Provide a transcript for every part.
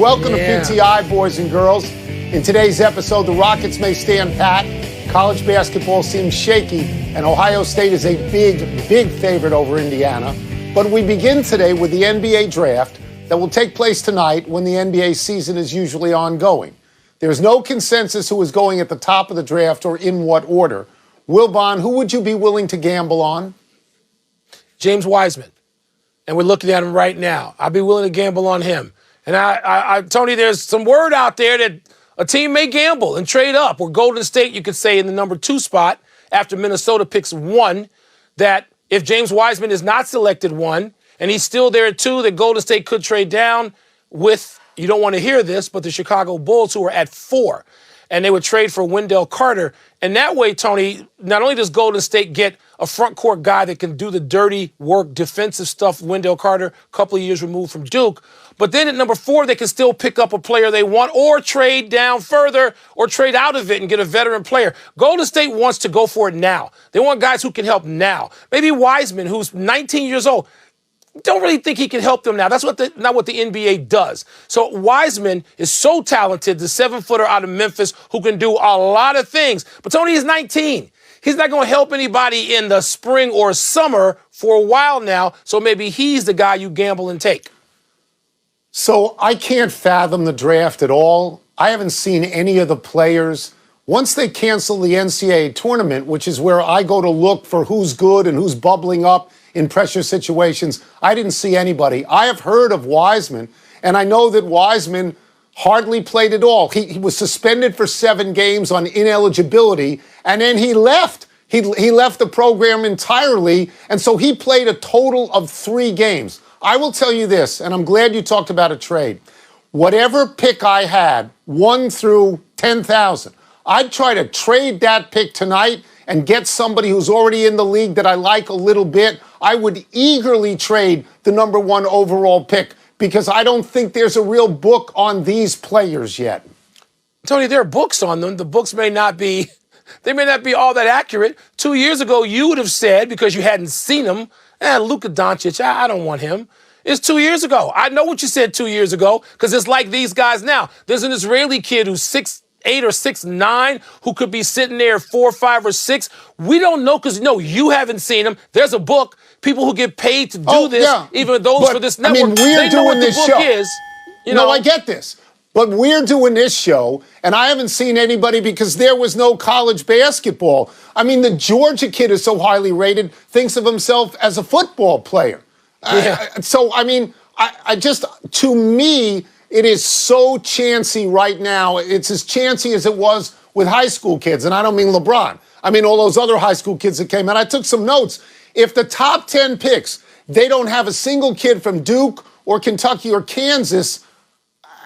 Welcome to PTI, boys and girls. In today's episode, the Rockets may stand pat. College basketball seems shaky, and Ohio State is a big favorite over Indiana. But we begin today with the NBA draft that will take place tonight when the NBA season is usually ongoing. There's no consensus who is going at the top of the draft or in what order. Wilbon, who would you be willing to gamble on? James Wiseman. And we're looking at him right now. I'd be willing to gamble on him. And Tony, there's some word out there that a team may gamble and trade up, or Golden State, you could say, in the number 2 spot after Minnesota picks 1, that if James Wiseman is not selected 1 and he's still there at 2, that Golden State could trade down with, you don't want to hear this, but the Chicago Bulls, who are at 4. And they would trade for Wendell Carter. And that way, Tony, not only does Golden State get a front court guy that can do the dirty work, defensive stuff, Wendell Carter, a couple of years removed from Duke, but then at number 4, they can still pick up a player they want or trade down further or trade out of it and get a veteran player. Golden State wants to go for it now. They want guys who can help now. Maybe Wiseman, who's 19 years old. Don't really think he can help them now. That's not what the NBA does. So Wiseman is so talented, the 7-footer out of Memphis who can do a lot of things. But Tony is 19. He's not going to help anybody in the spring or summer for a while now. So maybe he's the guy you gamble and take. So I can't fathom the draft at all. I haven't seen any of the players. Once they cancel the NCAA tournament, which is where I go to look for who's good and who's bubbling up in pressure situations, I didn't see anybody. I have heard of Wiseman, and I know that Wiseman hardly played at all. He was suspended for 7 games on ineligibility, and then he left. He left the program entirely, and so he played a total of 3 games. I will tell you this, and I'm glad you talked about a trade. Whatever pick I had, 1 through 10,000, I'd try to trade that pick tonight and get somebody who's already in the league that I like a little bit. I would eagerly trade the number 1 overall pick because I don't think there's a real book on these players yet. Tony, there are books on them. The books may not be all that accurate. 2 years ago, you would have said, because you hadn't seen him, Luka Doncic, I don't want him. It's 2 years ago. I know what you said 2 years ago because it's like these guys now. There's an Israeli kid who's 6'8" or 6'9" who could be sitting there 4, 5, or 6. We don't know because, you haven't seen him. There's a book. People who get paid to do this, even those for this network, we're they know what the book is. No, I get this. But we're doing this show, and I haven't seen anybody because there was no college basketball. I mean, the Georgia kid is so highly rated, thinks of himself as a football player. Yeah. To me, it is so chancy right now. It's as chancy as it was with high school kids, and I don't mean LeBron. I mean all those other high school kids that came out. I took some notes. If the top 10 picks, they don't have a single kid from Duke or Kentucky or Kansas,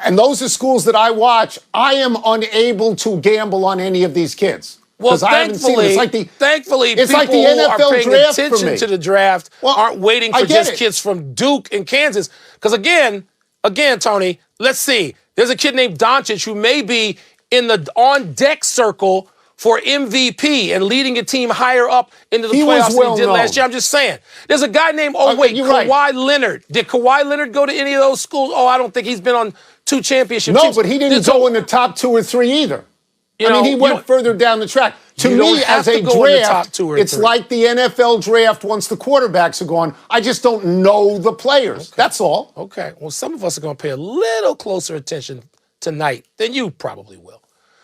and those are schools that I watch, I am unable to gamble on any of these kids. Well, thankfully, it's like the NFL are paying draft attention to the draft aren't waiting for just kids from Duke and Kansas. Because again, Tony, let's see. There's a kid named Doncic who may be in the on-deck circle for MVP and leading a team higher up into the playoffs than he did last year. I'm just saying. There's a guy named, Kawhi Leonard. Did Kawhi Leonard go to any of those schools? Oh, I don't think he's been on 2 championship teams. No, but he didn't go in the top 2 or 3 either. He went further down the track. To me, as a draft, it's like the NFL draft once the quarterbacks are gone. I just don't know the players. Okay. That's all. Okay. Well, some of us are going to pay a little closer attention tonight than you probably will.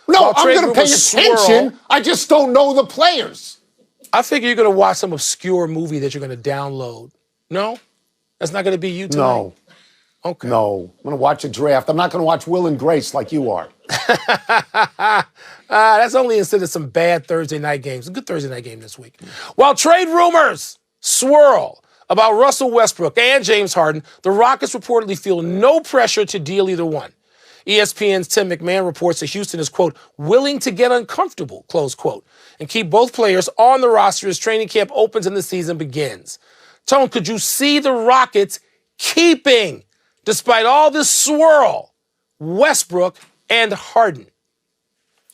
No, I'm going to pay attention. I just don't know the players. I figure you're going to watch some obscure movie that you're going to download. No? That's not going to be you tonight? No. Okay. No. I'm going to watch a draft. I'm not going to watch Will and Grace like you are. That's only instead of some bad Thursday night games. A good Thursday night game this week. While trade rumors swirl about Russell Westbrook and James Harden, the Rockets reportedly feel no pressure to deal either one. ESPN's Tim McMahon reports that Houston is, quote, willing to get uncomfortable, close quote, and keep both players on the roster as training camp opens and the season begins. Tone, could you see the Rockets keeping, despite all this swirl, Westbrook and Harden?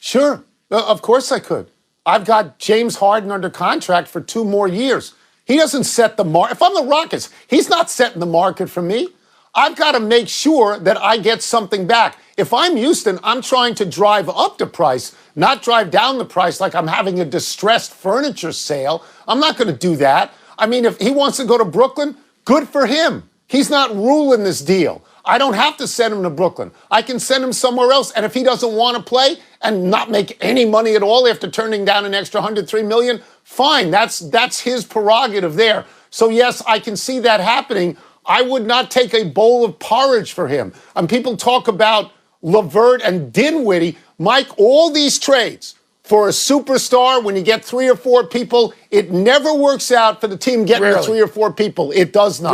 Sure. Of course I could. I've got James Harden under contract for 2 more years. He doesn't set the market. If I'm the Rockets, he's not setting the market for me. I've got to make sure that I get something back. If I'm Houston, I'm trying to drive up the price, not drive down the price like I'm having a distressed furniture sale. I'm not going to do that. I mean, if he wants to go to Brooklyn, good for him. He's not ruling this deal. I don't have to send him to Brooklyn. I can send him somewhere else. And if he doesn't want to play and not make any money at all after turning down an extra $103 million, fine. That's his prerogative there. So yes, I can see that happening. I would not take a bowl of porridge for him. And people talk about LeVert and Dinwiddie. Mike, all these trades for a superstar, when you get 3 or 4 people, it never works out for the team getting the 3 or 4 people. It does not.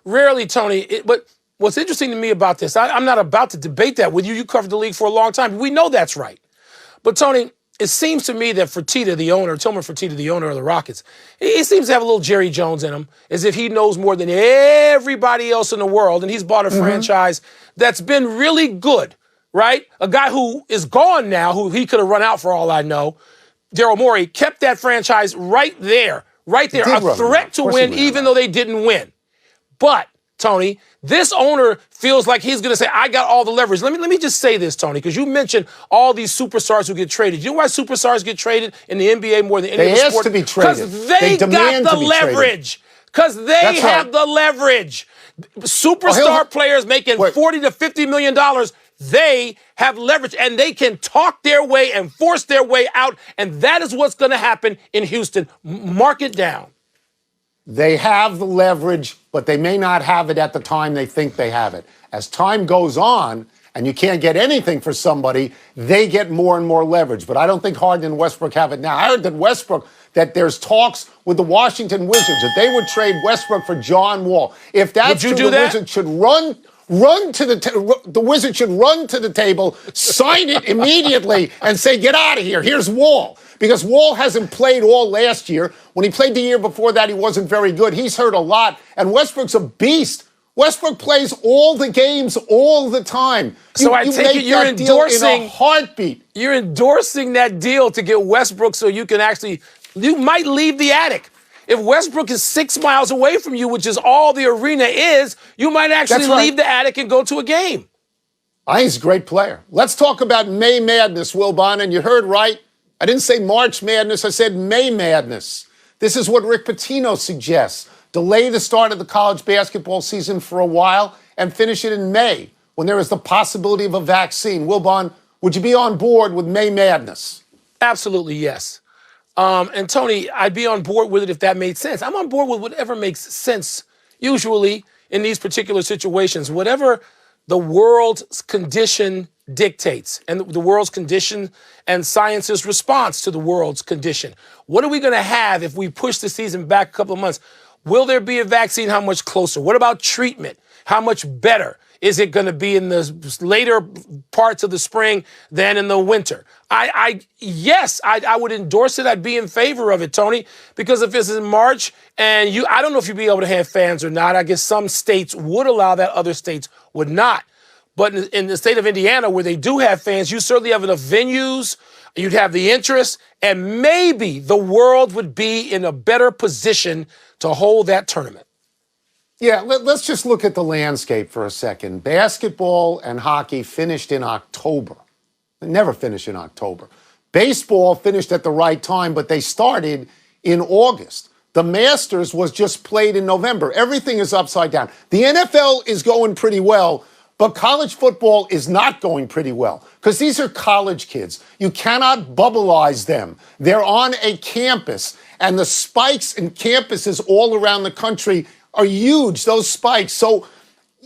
Rarely, Tony. But what's interesting to me about this, I'm not about to debate that with you. You covered the league for a long time. We know that's right. But, Tony, it seems to me that Fertitta, the owner, Tillman Fertitta, the owner of the Rockets, he seems to have a little Jerry Jones in him, as if he knows more than everybody else in the world, and he's bought a franchise that's been really good, right? A guy who is gone now, who he could have run out for all I know, Daryl Morey, kept that franchise right there, a threat to win even though they didn't win. But, Tony, this owner feels like he's going to say, I got all the leverage. Let me just say this, Tony, because you mentioned all these superstars who get traded. You know why superstars get traded in the NBA more than any other sport? They ask to be traded. Because they got the leverage. Because they have the leverage. Superstar players making $40 to $50 million, they have leverage, and they can talk their way and force their way out, and that is what's going to happen in Houston. Mark it down. They have the leverage, but they may not have it at the time they think they have it. As time goes on, and you can't get anything for somebody, they get more and more leverage. But I don't think Harden and Westbrook have it now. I heard that there's talks with the Washington Wizards that they would trade Westbrook for John Wall. If that's true, the Wizards should run to the Wizards should run to the table, sign it immediately, and say, get out of here. Here's Wall. Because Wall hasn't played all last year. When he played the year before that, he wasn't very good. He's hurt a lot. And Westbrook's a beast. Westbrook plays all the games all the time. So I take it you're endorsing in a heartbeat. You're endorsing that deal to get Westbrook so you can you might leave the attic. If Westbrook is 6 miles away from you, which is all the arena is, you might actually leave the attic and go to a game. I think he's a great player. Let's talk about May Madness, Wilbon. And you heard right. I didn't say March Madness. I said May Madness. This is what Rick Pitino suggests. Delay the start of the college basketball season for a while and finish it in May when there is the possibility of a vaccine. Wilbon, would you be on board with May Madness? Absolutely, yes. And Tony, I'd be on board with it if that made sense. I'm on board with whatever makes sense, usually in these particular situations. Whatever the world's condition dictates, and the world's condition and science's response to the world's condition. What are we going to have if we push the season back a couple of months? Will there be a vaccine? How much closer? What about treatment? How much better? Is it going to be in the later parts of the spring than in the winter? Yes, I would endorse it. I'd be in favor of it, Tony, because if it's in March and I don't know if you'd be able to have fans or not. I guess some states would allow that, other states would not. But in the state of Indiana, where they do have fans, you certainly have enough venues, you'd have the interest, and maybe the world would be in a better position to hold that tournament. Yeah, let's just look at the landscape for a second. Basketball and hockey finished in October. They never finish in October. Baseball finished at the right time, but they started in August. The Masters was just played in November. Everything is upside down. The NFL is going pretty well, but college football is not going pretty well because these are college kids. You cannot bubbleize them. They're on a campus, and the spikes in campuses all around the country are huge, those spikes. So,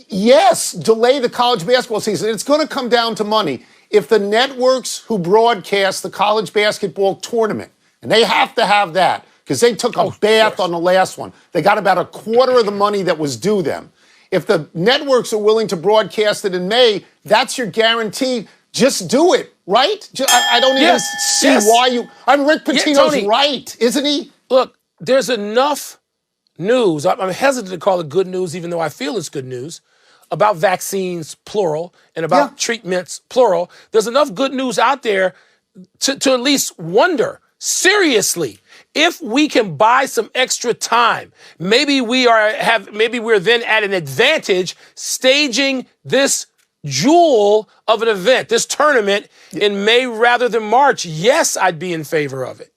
yes, delay the college basketball season. It's going to come down to money. If the networks who broadcast the college basketball tournament, and they have to have that because they took a bath on the last one, they got about a quarter of the money that was due them. If the networks are willing to broadcast it in May, that's your guarantee. Just do it, right? I don't even see why you... Rick Pitino's right, isn't he? Look, there's enough news. I'm hesitant to call it good news, even though I feel it's good news, about vaccines, plural, and about treatments, plural. There's enough good news out there to at least wonder, seriously, if we can buy some extra time, maybe we're then at an advantage staging this jewel of an event, this tournament in May rather than March. Yes, I'd be in favor of it.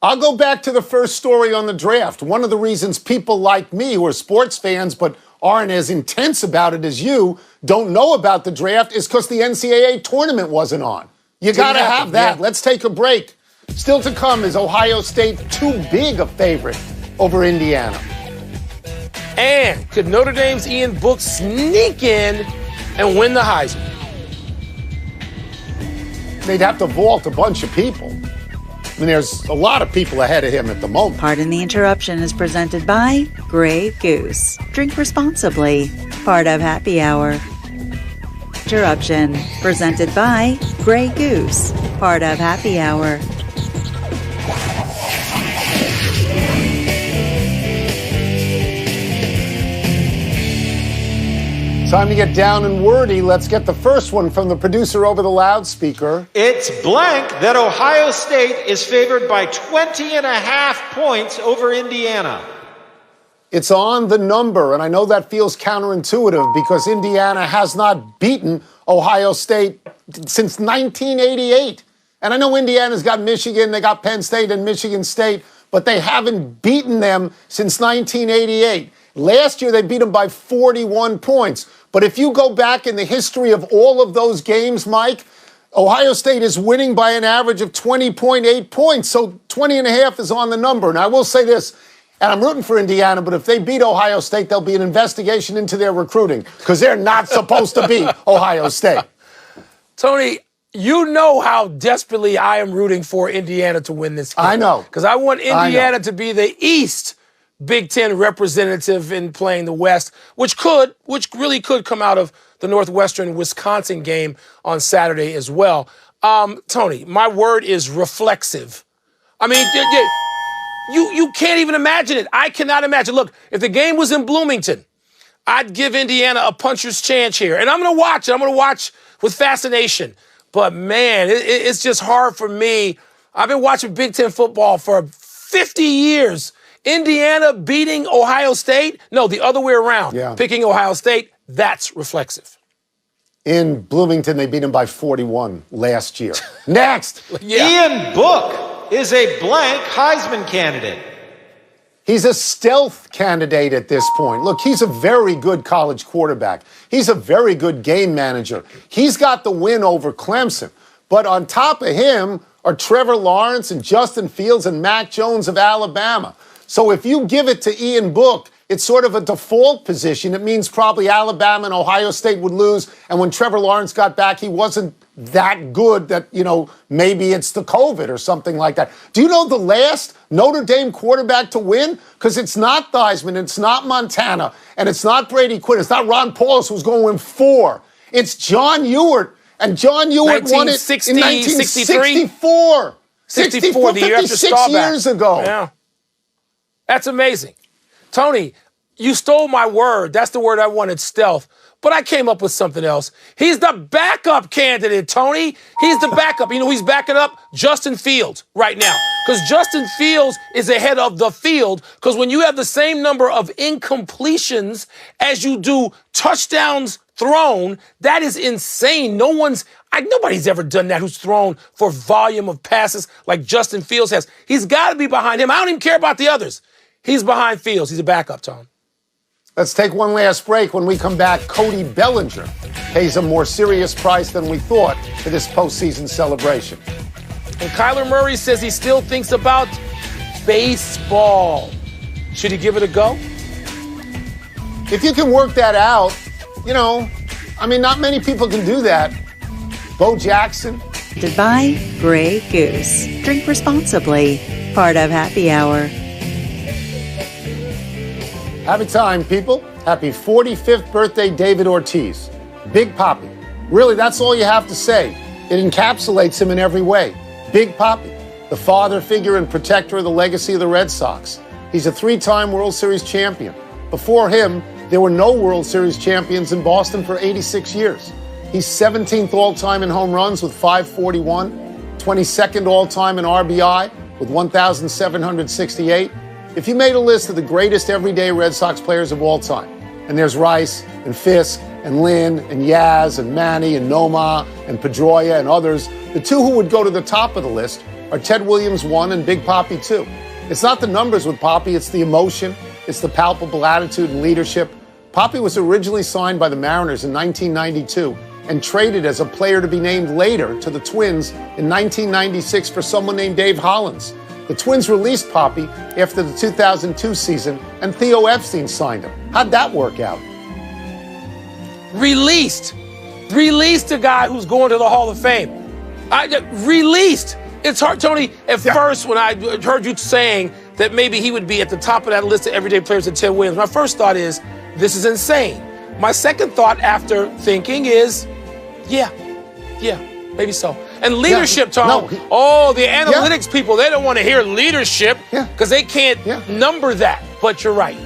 I'll go back to the first story on the draft. One of the reasons people like me, who are sports fans but aren't as intense about it as you, don't know about the draft is because the NCAA tournament wasn't on. You got to have that. Yeah. Let's take a break. Still to come, is Ohio State too big a favorite over Indiana? And could Notre Dame's Ian Book sneak in and win the Heisman? They'd have to vault a bunch of people. I mean, there's a lot of people ahead of him at the moment. Pardon the Interruption is presented by Grey Goose. Drink responsibly. Part of Happy Hour. Interruption presented by Grey Goose. Part of Happy Hour. Time to get down and wordy. Let's get the first one from the producer over the loudspeaker. It's blank that Ohio State is favored by 20.5 points over Indiana. It's on the number, and I know that feels counterintuitive because Indiana has not beaten Ohio State since 1988. And I know Indiana's got Michigan, they got Penn State and Michigan State, but they haven't beaten them since 1988. Last year, they beat them by 41 points. But if you go back in the history of all of those games, Mike, Ohio State is winning by an average of 20.8 points. So 20.5 is on the number. And I will say this, and I'm rooting for Indiana, but if they beat Ohio State, there'll be an investigation into their recruiting because they're not supposed to beat Ohio State. Tony, you know how desperately I am rooting for Indiana to win this game. I know. Because I want Indiana to be the East Big Ten representative in playing the West, which really could come out of the Northwestern-Wisconsin game on Saturday as well. Tony, my word is reflexive. I mean, you can't even imagine it. I cannot imagine. Look, if the game was in Bloomington, I'd give Indiana a puncher's chance here. And I'm going to watch it. I'm going to watch with fascination. But, man, it's just hard for me. I've been watching Big Ten football for 50 years. Indiana beating Ohio State? No, the other way around. Yeah. Picking Ohio State, that's reflexive. In Bloomington, they beat them by 41 last year. Next. Ian Book is a blank Heisman candidate. He's a stealth candidate at this point. Look, he's a very good college quarterback. He's a very good game manager. He's got the win over Clemson. But on top of him are Trevor Lawrence and Justin Fields and Mac Jones of Alabama. So if you give it to Ian Book, it's sort of a default position. It means probably Alabama and Ohio State would lose. And when Trevor Lawrence got back, he wasn't that good that, maybe it's the COVID or something like that. Do you know the last Notre Dame quarterback to win? Because it's not Theismann, it's not Montana, and it's not Brady Quinn. It's not Ron Paulus who's going to win 4. It's John Ewart. And John Ewart won it in 1964. 64, the year after 56 years ago. Yeah. That's amazing. Tony, you stole my word. That's the word I wanted, stealth. But I came up with something else. He's the backup candidate, Tony. He's the backup. You know he's backing up? Justin Fields right now. Because Justin Fields is ahead of the field. Because when you have the same number of incompletions as you do touchdowns thrown, that is insane. Nobody's ever done that who's thrown for volume of passes like Justin Fields has. He's got to be behind him. I don't even care about the others. He's behind Fields. He's a backup, Tom. Let's take one last break. When we come back, Cody Bellinger pays a more serious price than we thought for this postseason celebration. And Kyler Murray says he still thinks about baseball. Should he give it a go? If you can work that out, not many people can do that. Bo Jackson. Goodbye, Grey Goose. Drink responsibly. Part of Happy Hour. Happy time, people. Happy 45th birthday, David Ortiz. Big Papi. Really, that's all you have to say. It encapsulates him in every way. Big Papi, the father figure and protector of the legacy of the Red Sox. He's a 3-time World Series champion. Before him, there were no World Series champions in Boston for 86 years. He's 17th all-time in home runs with 541, 22nd all-time in RBI with 1,768. If you made a list of the greatest everyday Red Sox players of all time, and there's Rice and Fisk and Lynn and Yaz and Manny and Nomar and Pedroia and others, the two who would go to the top of the list are Ted Williams 1 and Big Papi 2. It's not the numbers with Papi, it's the emotion, it's the palpable attitude and leadership. Papi was originally signed by the Mariners in 1992 and traded as a player to be named later to the Twins in 1996 for someone named Dave Hollins. The Twins released Papi after the 2002 season, and Theo Epstein signed him. How'd that work out? Released a guy who's going to the Hall of Fame. Released. It's hard, Tony. At first, when I heard you saying that maybe he would be at the top of that list of everyday players at Ted Williams, my first thought is, this is insane. My second thought after thinking is, yeah, maybe so. And leadership, Tom. The analytics people, they don't want to hear leadership because they can't number that. But you're right.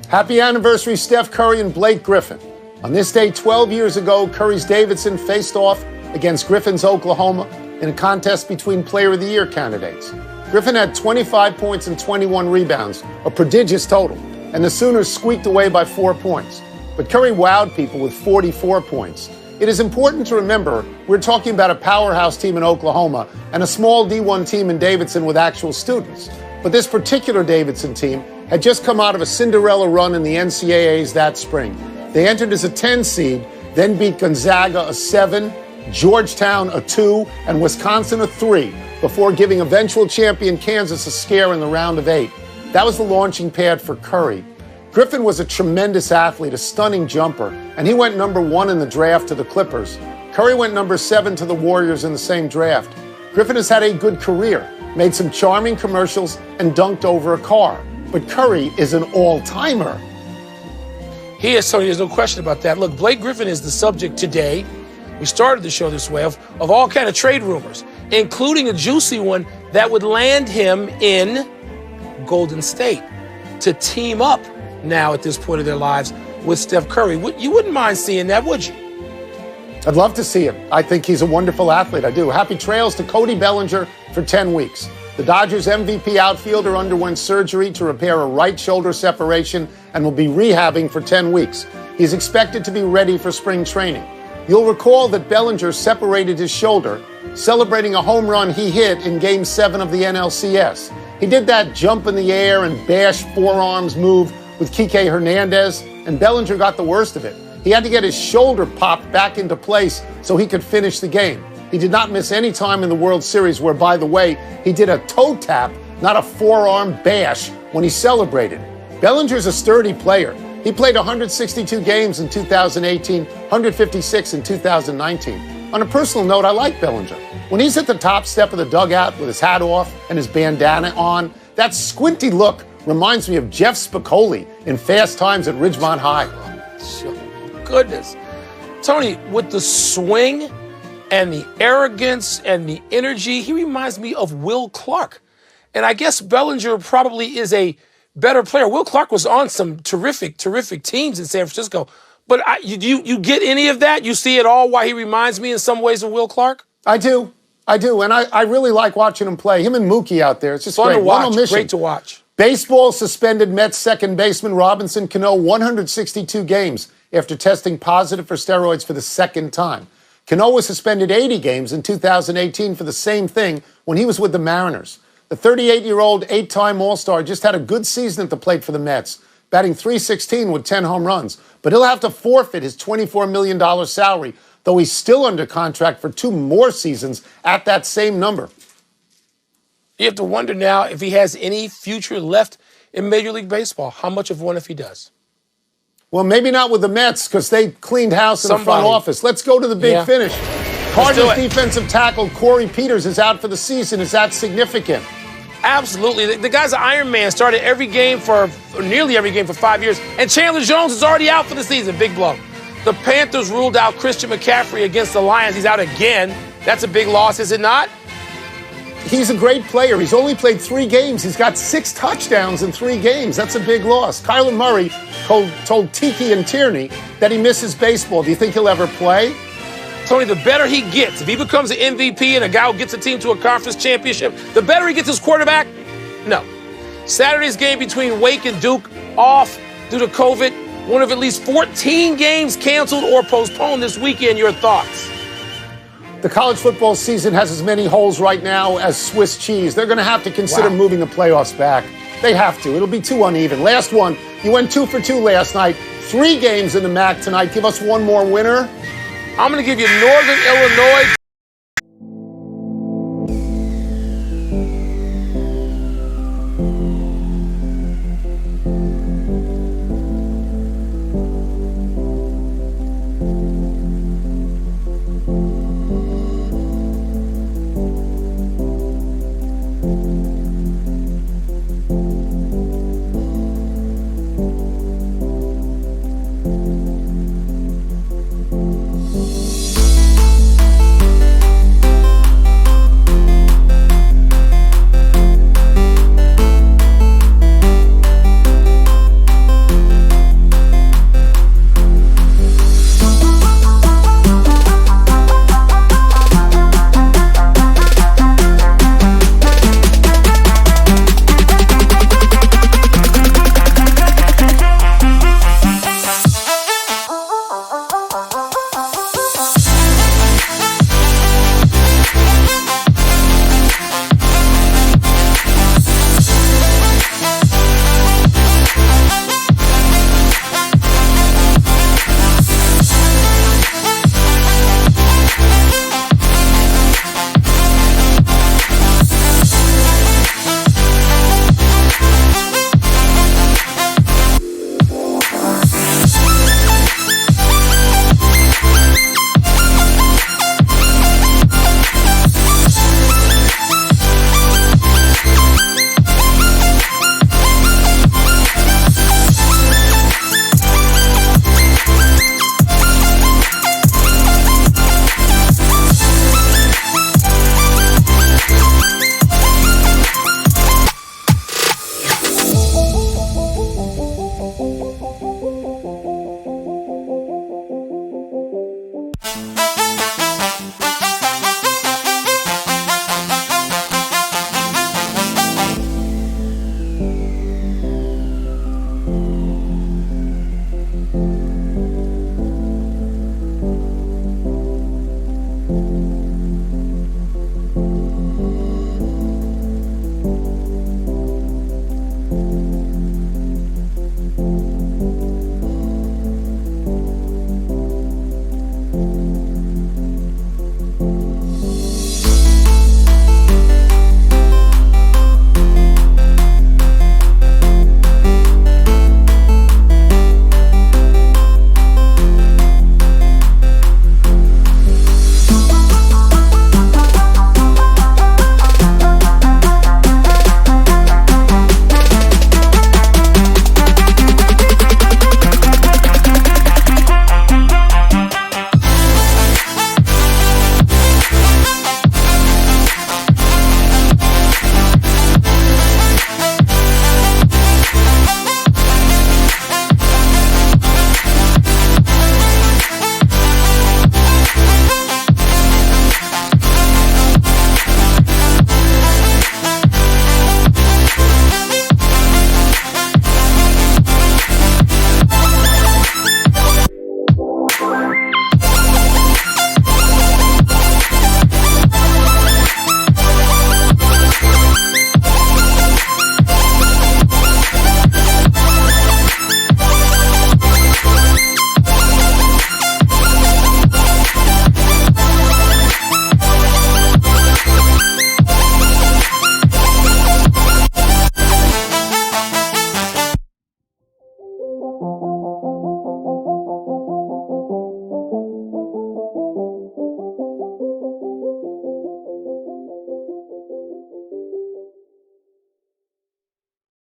Happy anniversary, Steph Curry and Blake Griffin. On this day 12 years ago, Curry's Davidson faced off against Griffin's Oklahoma in a contest between Player of the Year candidates. Griffin had 25 points and 21 rebounds, a prodigious total, and the Sooners squeaked away by 4 points. But Curry wowed people with 44 points. It is important to remember we're talking about a powerhouse team in Oklahoma and a small D1 team in Davidson with actual students. But this particular Davidson team had just come out of a Cinderella run in the NCAAs that spring. They entered as a 10 seed, then beat Gonzaga a 7, Georgetown a 2, and Wisconsin a 3, before giving eventual champion Kansas a scare in the round of 8. That was the launching pad for Curry. Griffin was a tremendous athlete, a stunning jumper, and he went number 1 in the draft to the Clippers. Curry went number 7 to the Warriors in the same draft. Griffin has had a good career, made some charming commercials, and dunked over a car. But Curry is an all-timer. He is, Tony, there's no question about that. Look, Blake Griffin is the subject today. We started the show this way of all kind of trade rumors, including a juicy one that would land him in Golden State to team up now at this point of their lives with Steph Curry. You wouldn't mind seeing that, would you? I'd love to see him. I think he's a wonderful athlete. I do. Happy trails to Cody Bellinger for 10 weeks. The Dodgers MVP outfielder underwent surgery to repair a right shoulder separation and will be rehabbing for 10 weeks. He's expected to be ready for spring training. You'll recall that Bellinger separated his shoulder, celebrating a home run he hit in Game 7 of the NLCS. He did that jump in the air and bash forearms move with Kike Hernandez, and Bellinger got the worst of it. He had to get his shoulder popped back into place so he could finish the game. He did not miss any time in the World Series where, by the way, he did a toe tap, not a forearm bash, when he celebrated. Bellinger's a sturdy player. He played 162 games in 2018, 156 in 2019. On a personal note, I like Bellinger. When he's at the top step of the dugout with his hat off and his bandana on, that squinty look reminds me of Jeff Spicoli in Fast Times at Ridgemont High. Goodness. Tony, with the swing and the arrogance and the energy, he reminds me of Will Clark. And I guess Bellinger probably is a better player. Will Clark was on some terrific teams in San Francisco. But you get any of that? You see it all why he reminds me in some ways of Will Clark? I do. And I really like watching him play. Him and Mookie out there. It's just fun great. to watch. Great to watch. Baseball suspended Mets second baseman Robinson Cano 162 games after testing positive for steroids for the second time. Cano was suspended 80 games in 2018 for the same thing when he was with the Mariners. The 38-year-old 8-time All-Star just had a good season at the plate for the Mets, batting .316 with 10 home runs. But he'll have to forfeit his $24 million salary, though he's still under contract for 2 more seasons at that same number. You have to wonder now if he has any future left in Major League Baseball. How much of one if he does? Well, maybe not with the Mets because they cleaned house in the front office. Let's go to the big finish. Cardinals defensive tackle Corey Peters is out for the season. Is that significant? Absolutely. The guy's an Iron Man. Started nearly every game for 5 years. And Chandler Jones is already out for the season. Big blow. The Panthers ruled out Christian McCaffrey against the Lions. He's out again. That's a big loss, is it not? He's a great player. He's only played 3 games. He's got 6 touchdowns in 3 games. That's a big loss. Kyler Murray told Tiki and Tierney that he misses baseball. Do you think he'll ever play? Tony, the better he gets, if he becomes an MVP and a guy who gets a team to a conference championship, the better he gets his quarterback? No. Saturday's game between Wake and Duke off due to COVID. One of at least 14 games canceled or postponed this weekend. Your thoughts? The college football season has as many holes right now as Swiss cheese. They're going to have to consider moving the playoffs back. They have to. It'll be too uneven. Last one, you went 2 for 2 last night. 3 games in the MAC tonight. Give us one more winner. I'm going to give you Northern Illinois.